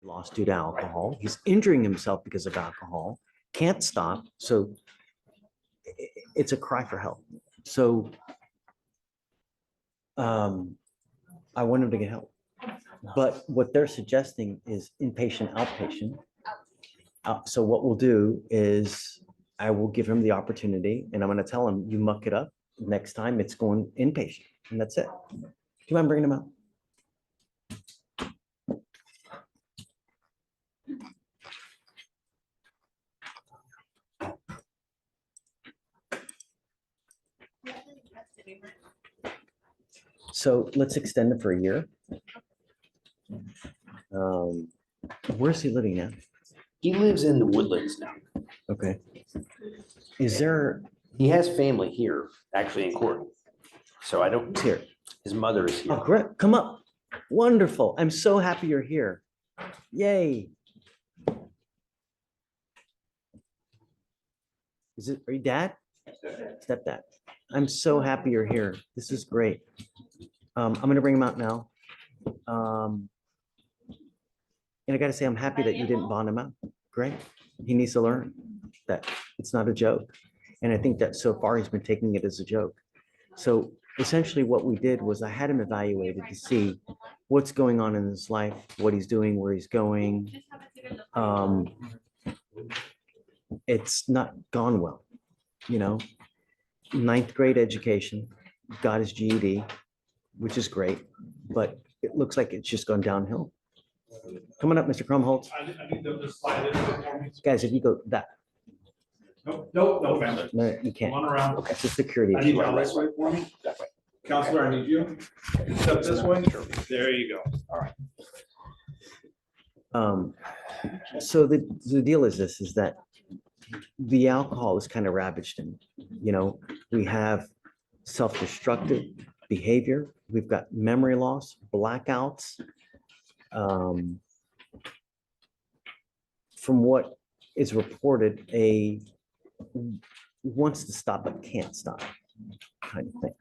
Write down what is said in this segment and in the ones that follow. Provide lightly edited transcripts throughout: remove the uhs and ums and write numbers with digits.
lost due to alcohol. He's injuring himself because of alcohol, can't stop. So it's a cry for help. So I want him to get help. But what they're suggesting is inpatient, outpatient. So what we'll do is I will give him the opportunity and I'm going to tell him, you muck it up. Next time it's going inpatient and that's it. Do you mind bringing him out? So let's extend it for a year. Where's he living now? He lives in the Woodlands now. Okay. Is there? He has family here, actually in Courtroom. So I don't. It's here. His mother is here. Oh, great. Come up. Wonderful. I'm so happy you're here. Yay. Are you dad? Stepdad. I'm so happy you're here. This is great. I'm going to bring him out now. And I got to say, I'm happy that you didn't bond him out. Great. He needs to learn that it's not a joke. And I think that so far he's been taking it as a joke. So essentially what we did was I had him evaluated to see what's going on in his life, what he's doing, where he's going. It's not gone well, you know. 9th grade education, got his GED, which is great, but it looks like it's just gone downhill. Coming up, Mr. Krumholtz. I need them to slide it for me. Guys, if you go that. No, family. No, you can't. Come on around. Okay, it's a security I need issue. you this way for me. Counselor, I need you. Step this way. There you go. All right. So the deal is this, is that the alcohol is kind of ravaged him. You know, we have self-destructive behavior. We've got memory loss, blackouts. From what is reported, wants to stop but can't stop kind of thing.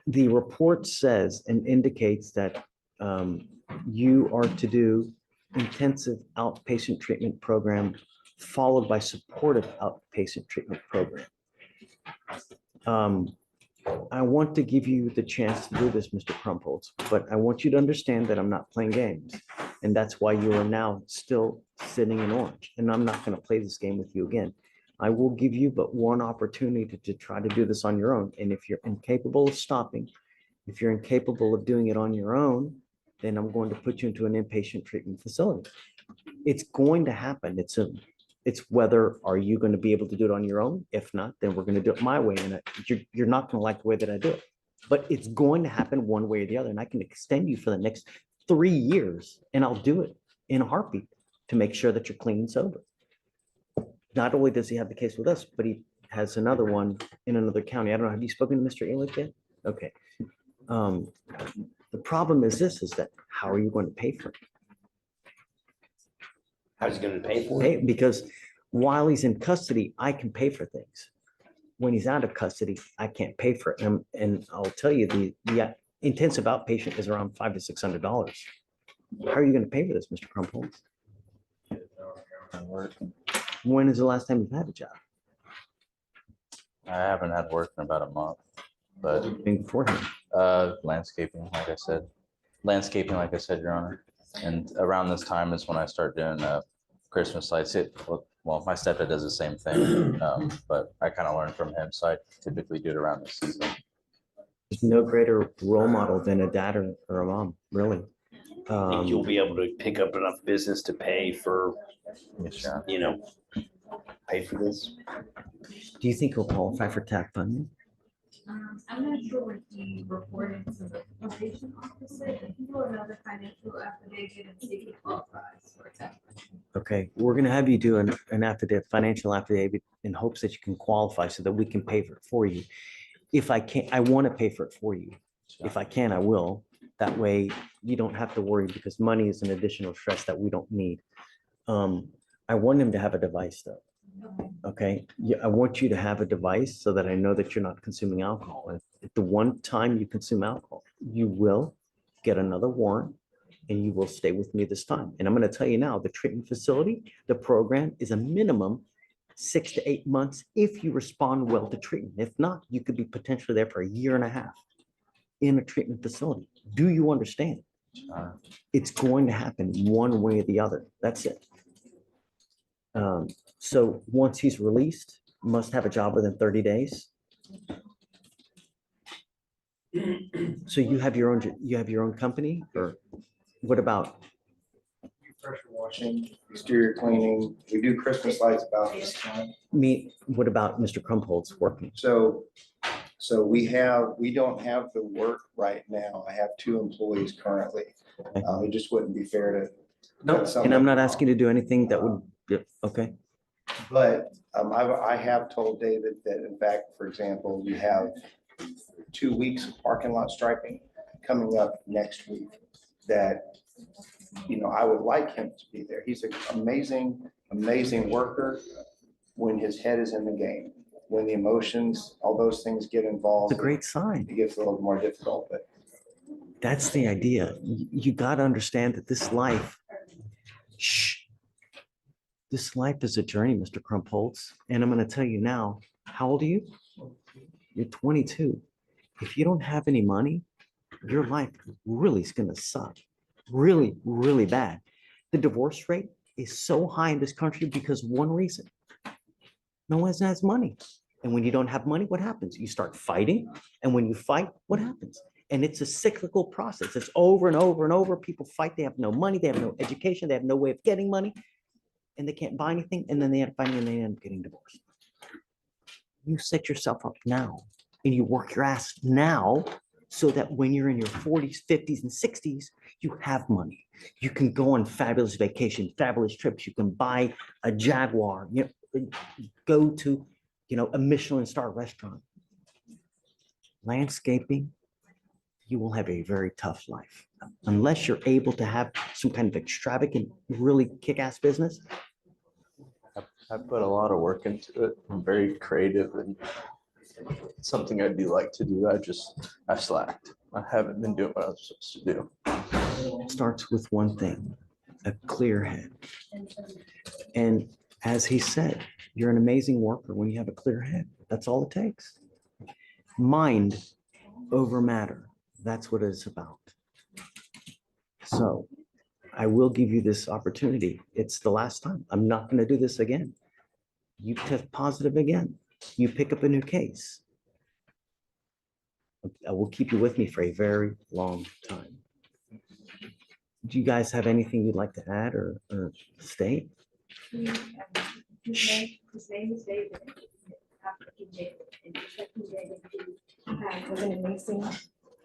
The report says and indicates that you are to do intensive outpatient treatment program followed by supportive outpatient treatment program. I want to give you the chance to do this, Mr. Krumholtz, but I want you to understand that I'm not playing games. And that's why you are now still sitting in orange. And I'm not going to play this game with you again. I will give you but one opportunity to try to do this on your own. And if you're incapable of stopping, if you're incapable of doing it on your own, then I'm going to put you into an inpatient treatment facility. It's going to happen. It's whether are you going to be able to do it on your own? If not, then we're going to do it my way. And you're not going to like the way that I do it. But it's going to happen one way or the other. And I can extend you for the next 3 years. And I'll do it in a heartbeat to make sure that you're clean and sober. Not only does he have the case with us, but he has another one in another county. I don't know. Have you spoken to Mr. Ehrlich yet? Okay. The problem is this, is that how are you going to pay for it? How's he going to pay for it? Because while he's in custody, I can pay for things. When he's out of custody, I can't pay for it. And I'll tell you, the intensive outpatient is around $500 to $600. How are you going to pay for this, Mr. Krumholtz? When is the last time you've had a job? I haven't had work in about a month, but Beforehand. landscaping, like I said. Landscaping, like I said, Your Honor. And around this time is when I start doing Christmas lights. Well, my stepdad does the same thing, but I kind of learned from him, so I typically do it around the season. There's no greater role model than a dad or a mom, really. Think you'll be able to pick up enough business to pay for, you know, pay for this? Do you think he'll qualify for TAP funding? I'm not sure what he reported to the probation officer. If you do another financial affidavit and see if he qualifies for TAP. Okay, we're going to have you do an affidavit, financial affidavit, in hopes that you can qualify so that we can pay for it for you. If I can't, I want to pay for it for you. If I can, I will. That way you don't have to worry, because money is an additional stress that we don't need. I want him to have a device though. Okay, yeah, I want you to have a device so that I know that you're not consuming alcohol. If the one time you consume alcohol, you will get another warrant and you will stay with me this time. And I'm going to tell you now, the treatment facility, the program is a minimum 6 to 8 months if you respond well to treatment. If not, you could be potentially there for a year and a half in a treatment facility. Do you understand? It's going to happen one way or the other. That's it. So once he's released, must have a job within 30 days. So you have your own company, or what about? Pressure washing, exterior cleaning. We do Christmas lights about this time. What about Mr. Krumpholz working? So we don't have the work right now. I have 2 employees currently. Okay. It just wouldn't be fair to. No, cut some and I'm of not it asking off. you to do anything that would, yeah, okay, But I have told David that in fact, for example, we have 2 weeks of parking lot striping coming up next week that, I would like him to be there. He's an amazing worker when his head is in the game. When the emotions, all those things get involved. it's a great sign. It gets a little more difficult, but That's the idea. You got to understand that this life, this life is a journey, Mr. Krumpholz. And I'm going to tell you now, how old are you? You're 22. If you don't have any money, your life really is going to suck. Really, really bad. The divorce rate is so high in this country because one reason. No one has money. And when you don't have money, what happens? You start fighting. And when you fight, what happens? And it's a cyclical process. It's over and over and over. People fight. They have no money. They have no education. They have no way of getting money. And they can't buy anything. And then they end up fighting and they end up getting divorced. You set yourself up now and you work your ass now so that when you're in your 40s, 50s, and 60s, you have money. You can go on fabulous vacation, fabulous trips. You can buy a Jaguar, go to, a Michelin star restaurant. Landscaping, you will have a very tough life. Unless you're able to have some kind of extravagant, really kick-ass business. I put a lot of work into it. I'm very creative and something I do like to do. I slacked. I haven't been doing what I was supposed to do. It starts with one thing, a clear head. And as he said, you're an amazing worker when you have a clear head. That's all it takes. Mind over matter. That's what it's about. So I will give you this opportunity. It's the last time. I'm not going to do this again. You test positive again. You pick up a new case. I will keep you with me for a very long time. Do you guys have anything you'd like to add or state? His name is David. And just like David, he was an amazing,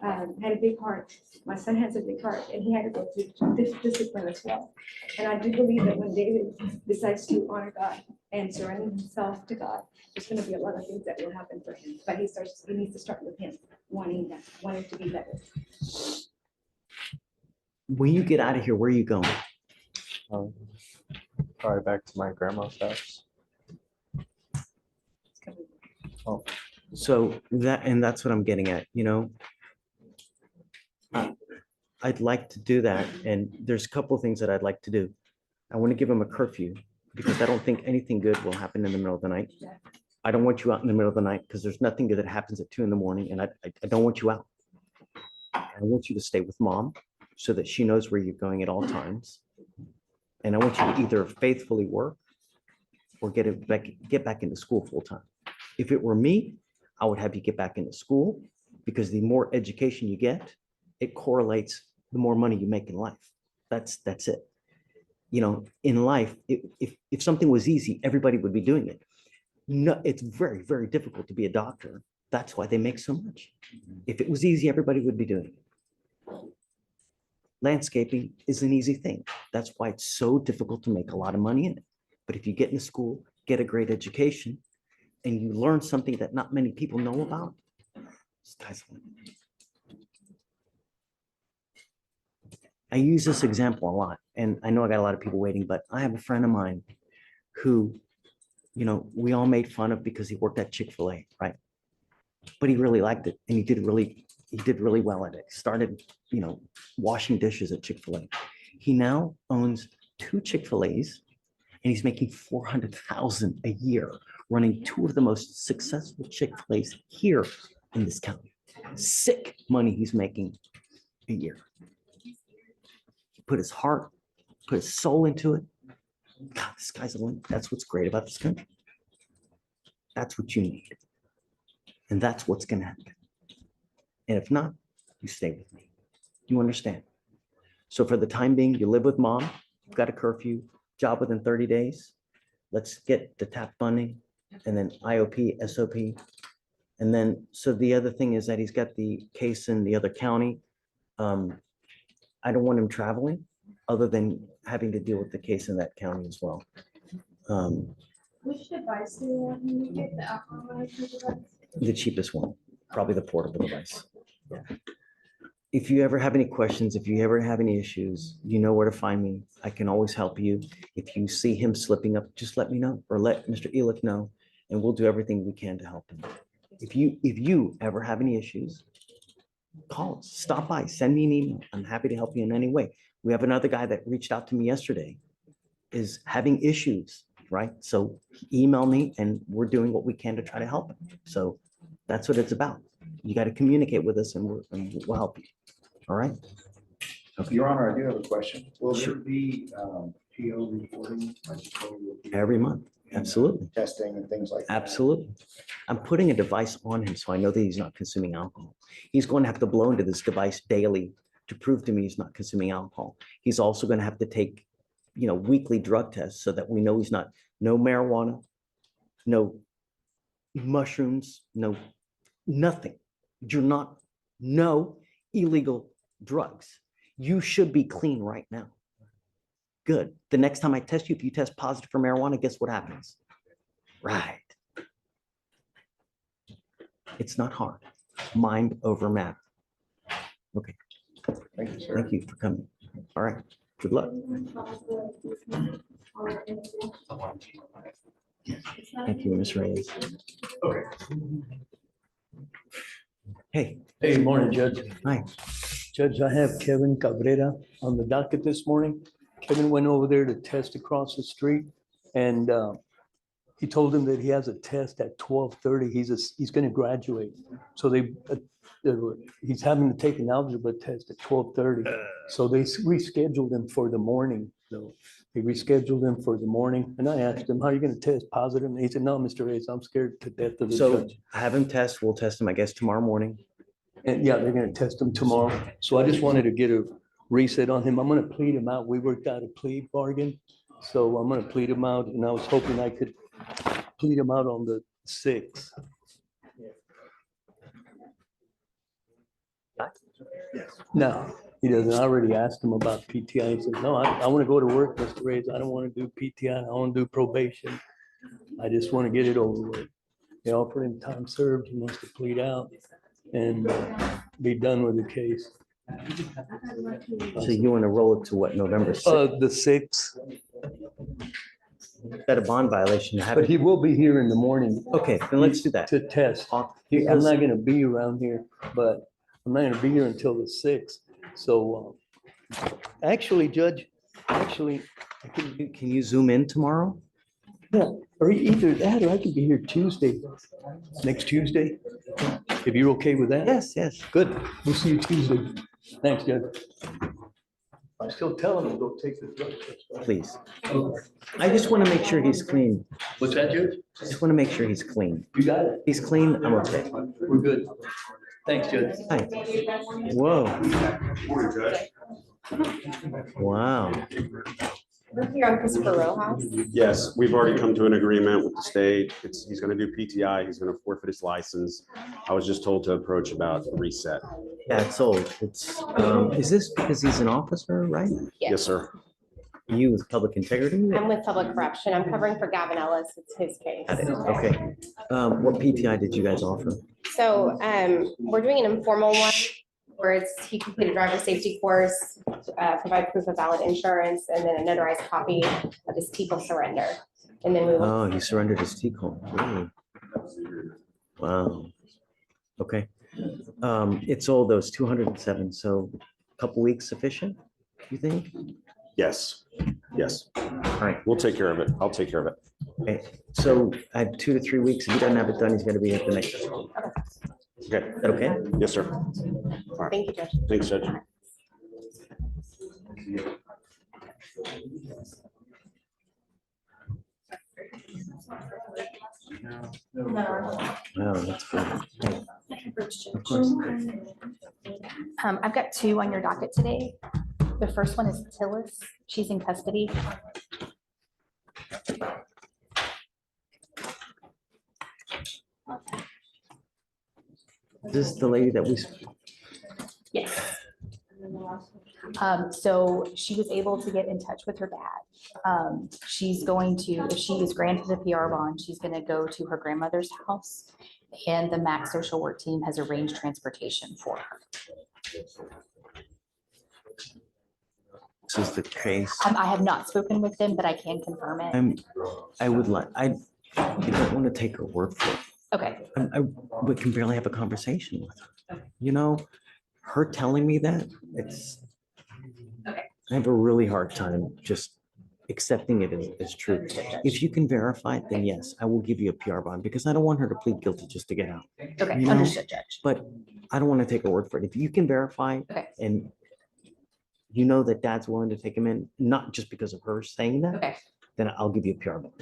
had a big heart. My son has a big heart, and he had to go through this discipline as well. And I do believe that when David decides to honor God and surrender himself to God, there's going to be a lot of things that will happen for him. But he needs to start with him wanting to be better. When you get out of here, where are you going? Probably back to my grandma's house. So that's what I'm getting at, I'd like to do that. And there's a couple of things that I'd like to do. I want to give him a curfew because I don't think anything good will happen in the middle of the night. I don't want you out in the middle of the night because there's nothing good that happens at 2 a.m. and I don't want you out. I want you to stay with mom so that she knows where you're going at all times. And I want you to either faithfully work or get back into school full time. If it were me, I would have you get back into school because the more education you get, it correlates the more money you make in life. That's it. In life, if something was easy, everybody would be doing it. No, it's very, very difficult to be a doctor. That's why they make so much. If it was easy, everybody would be doing it. Landscaping is an easy thing. That's why it's so difficult to make a lot of money in it. But if you get into school, get a great education, and you learn something that not many people know about, sky's the limit. I use this example a lot, and I know I got a lot of people waiting, but I have a friend of mine who, we all made fun of because he worked at Chick-fil-A, right? But he really liked it, and he did really he did really well at it. Started, washing dishes at Chick-fil-A. He now owns 2 Chick-fil-A's and he's making 400,000 a year, running 2 of the most successful Chick-fil-A's here in this county. Sick money he's making a year. He put his heart, put his soul into it. God, this guy's a win. That's what's great about this country. That's what you need. And that's what's going to happen. And if not, you stay with me. You understand? So for the time being, you live with mom, you've got a curfew, job within 30 days. Let's get the TAP funding and then IOP, SOP. And then, so the other thing is that he's got the case in the other county. I don't want him traveling other than having to deal with the case in that county as well. Which device do you want me to get, the alcohol device? The cheapest one, probably the portable device. If you ever have any questions, if you ever have any issues, you know where to find me. I can always help you. If you see him slipping up, just let me know or let Mr. Elick know, and we'll do everything we can to help him. If you ever have any issues, call us, stop by, send me an email. I'm happy to help you in any way. We have another guy that reached out to me yesterday, is having issues, right? So email me and we're doing what we can to try to help him. So that's what it's about. You got to communicate with us and we'll help you. All right? Your Honor, I do have a question. Will Sure. there be PO reporting? Every month. Absolutely. Testing and things like that? Absolutely. I'm putting a device on him so I know that he's not consuming alcohol. He's going to have to blow into this device daily to prove to me he's not consuming alcohol. He's also going to have to take, weekly drug tests so that we know he's not, no marijuana, no mushrooms, no, nothing. You're not, no illegal drugs. You should be clean right now. Good. The next time I test you, if you test positive for marijuana, guess what happens? Right. It's not hard. Mind over matter. Okay. Thank you, sir. Thank you for coming. All right. Good luck. Thank you, Ms. Reyes. Hey, Hey, morning, Judge. hi. Judge, I have Kevin Cabrera on the docket this morning. Kevin went over there to test across the street and he told him that he has a test at 12:30. He's going to graduate. So he's having to take an algebra test at 12:30. So they rescheduled him for the morning. So they rescheduled him for the morning. And I asked him, how are you going to test positive? And he said, no, Mr. Reyes, I'm scared to death of the So judge. have him test. We'll test him, I guess, tomorrow morning. And yeah, they're gonna test him tomorrow. So I just wanted to get a reset on him. I'm gonna plead him out. We worked out a plea bargain. So I'm gonna plead him out and I was hoping I could plead him out on the 6th. No, he doesn't. I already asked him about PTI. He said, no, I want to go to work, Mr. Reyes. I don't want to do PTI. I want to do probation. I just want to get it over with. They offered him time served. He wants to plead out and be done with the case. So you want to roll it to what, November 6th? The 6th, Got a bond violation. You have but it. he will be here in the morning Okay, then let's do that. to test. I'm Because not gonna be around here, but I'm not gonna be here until the 6th. So, actually, Judge, I can, can you zoom in tomorrow? yeah, or either that, or I could be here Tuesday, next Tuesday, if you're okay with that. Yes, yes. Good. We'll see you Tuesday. Thanks, Judge. I'm still telling him, go take the drug test. Please. I just want to make sure he's clean. What's that, Judge? I just want to make sure he's clean. You got it. He's clean, I'm okay. We're good. Thanks, Judge. Hi. Whoa. Wow. We're here on Christopher Rojas. Yes, we've already come to an agreement with the state. He's gonna do PTI, he's gonna forfeit his license. I was just told to approach about the reset. Yeah, it's old. Is this because he's an officer, right? Yes, sir. You with public integrity? I'm with Public Corruption. I'm covering for Gavin Ellis. It's his case. Got it. Okay. What PTI did you guys offer? So we're doing an informal one where he completed driver safety course, provide proof of valid insurance, and then a notarized copy of his people surrender. And then we will. Oh, he surrendered his T-cone. Really? Wow. Okay. It's all those 207, so a couple weeks sufficient, you think? Yes, yes. All right, We'll take care of it. I'll take care of it. okay, so I have 2 to 3 weeks. If he doesn't have it done, he's gonna be at the next. Okay. Okay, Yes, sir. Thank you, Judge. Thanks, Judge. oh, that's good. Of course. I've got two on your docket today. The first one is Tillis. She's in custody. This is the lady that we, Yes. So she was able to get in touch with her dad. She's going to, if she is granted a PR bond, she's gonna go to her grandmother's house. And the Max social work team has arranged transportation for her. this is the case. I have not spoken with them, but I can confirm it. I would like, I don't want to take her word for it. Okay, We can barely have a conversation with her. You know, her telling me that, it's. Okay. I have a really hard time just accepting it as true. If you can verify it, then yes, I will give you a PR bond because I don't want her to plead guilty just to get out. okay, You know, understood, Judge. But I don't want to take her word for it. If you can verify Okay. and you know that dad's willing to take him in, not just because of her saying that, Okay. then I'll give you a PR bond.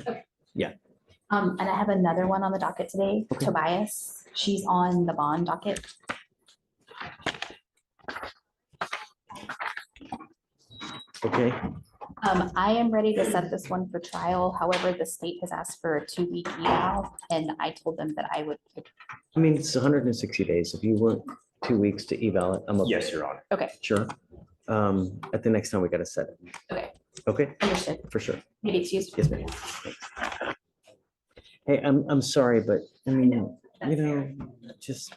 And I have another one on the docket today, Okay. Tobias. She's on the bond docket. Okay, I am ready to set this one for trial. However, the state has asked for a 2-week eval, and I told them that I would. I mean, it's 160 days. If you want 2 weeks to eval it, I'm okay. Yes, Your Honor. Sure. At the next time, we gotta set it. Okay, Okay, understood. for sure. Maybe excuse. Yes, ma'am. Hey, I'm sorry, but I mean, you know, just.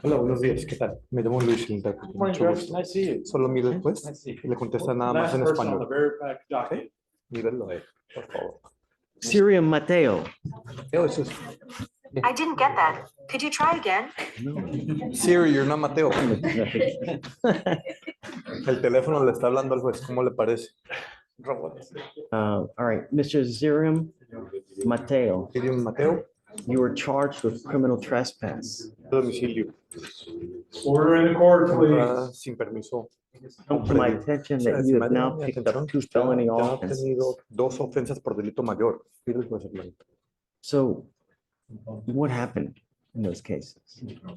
Hola, buenos días, ¿qué tal? Me llamo Luis, el intérprete, mucho gusto. Solo mire después y le contesta nada más en español. Mírenlo ahí, por favor. Syria Mateo. Eso es. I didn't get that. Could you try again? Siri, you're not Mateo. El teléfono le está hablando al juez, ¿cómo le parece? Robot. All right, Mr. Zirium Mateo, Siri, Mateo, you were charged with criminal trespass. domicilio. Order in the court, please. Entrada sin permiso. Come to my attention that you have now picked up 2 felony Ya ha offenses. tenido 2 ofensas por delito mayor. Pide el juez, hermano. So what happened in those cases?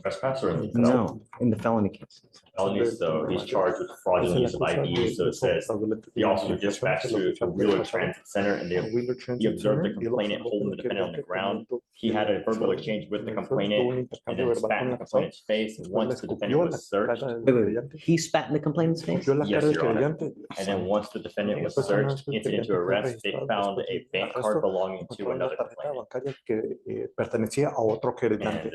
Trespass or in No, in the felony cases. felonies, so he's charged with fraudulent use of ID, so it says the officer was dispatched to a Wheeler Transit Center and he observed the complainant holding the defendant on the ground. He had a verbal exchange with the complainant and then spat in the complainant's face. And once the defendant was searched, Wait, he spat in the complainant's face? yes, Your Honor. And then once the defendant was searched, incident to arrest, they found a bank card belonging to another complainant. Pertenecía a otro querellante. And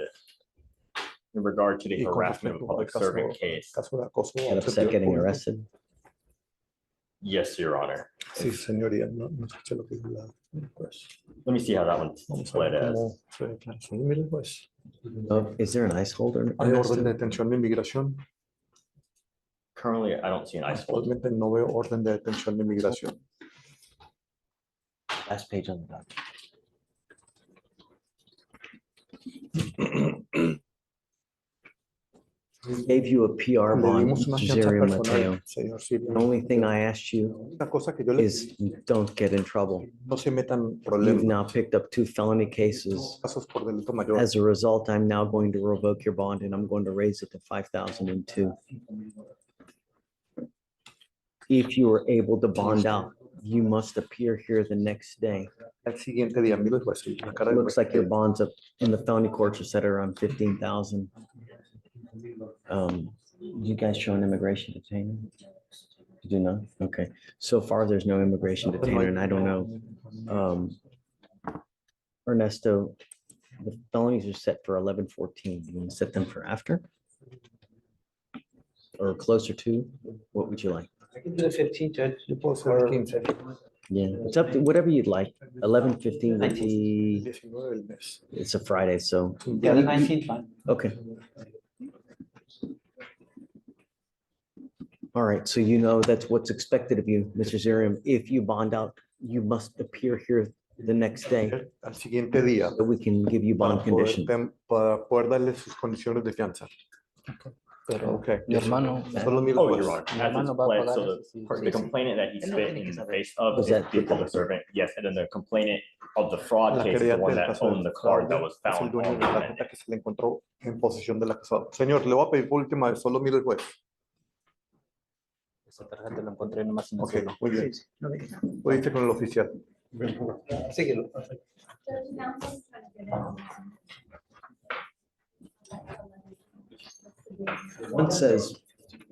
in regard to the Y con harassment of respecto al public servant case, caso de acoso Get al upset servidor getting público. arrested? yes, Your Honor. Sí, señoría, no escuché lo que dijo la juez. Let me see how that one Vamos a split ver as. cómo fue la declaración. Mire, pues, Is there an ICE holder? hay orden arrested? de detención de inmigración. Currently, I don't see an ICE hold. Actualmente no veo orden de detención de inmigración. Last page on the document. Gave you a PR Le bond, dimos una fianza Zerio Mateo. personal, señor Sirio. The only thing I asked you Una cosa que yo le is don't get in trouble. no se metan You've problemas, now picked up 2 felony cases. casos por delito mayor. As a result, I'm now going to revoke your bond and I'm going to raise it to 5,002. If you are able to bond out, you must appear here the next day. El siguiente día, mire, pues, la cara del Looks like your juez. bonds up in the felony courts are set around 15,000. You guys show an immigration detainer? You do not? Okay. So far, there's no immigration detainer and I don't know. Ernesto, the felonies are set for 11/14. You want to set them for after? Or closer to? What would you like? I can do the 15th, Judge. Yo puedo ser el 15. Yeah, it's up to whatever you'd like. 11:15 would be, 19 del mes. it's a Friday, so. Yeah, the 19th fine. Okay. All right, so you know that's what's expected of you, Mr. Zerium. If you bond out, you must appear here the next day Al siguiente día, so we can give you bond conditions. para poder darle sus condiciones de fianza. Pero Okay. mi hermano. Solo mil Oh, juez. Your Honor, Mi as hermano it's va a pledged, pagar so eso, sí, the sí. complainant that he spit in the face of Was is that- the public servant, yes, and then the complainant of the fraud La case is the querella one del that caso owned de the card that fraude was es el found dueño on de the la defendant. tarjeta que se le encontró en posesión del acusado. Señor, le voy a pedir por última vez, solo mire el juez. Esa tarjeta la encontré nomás en el Ok, suelo. muy bien. Lo dice con el oficial. Síguelo. One says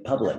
public.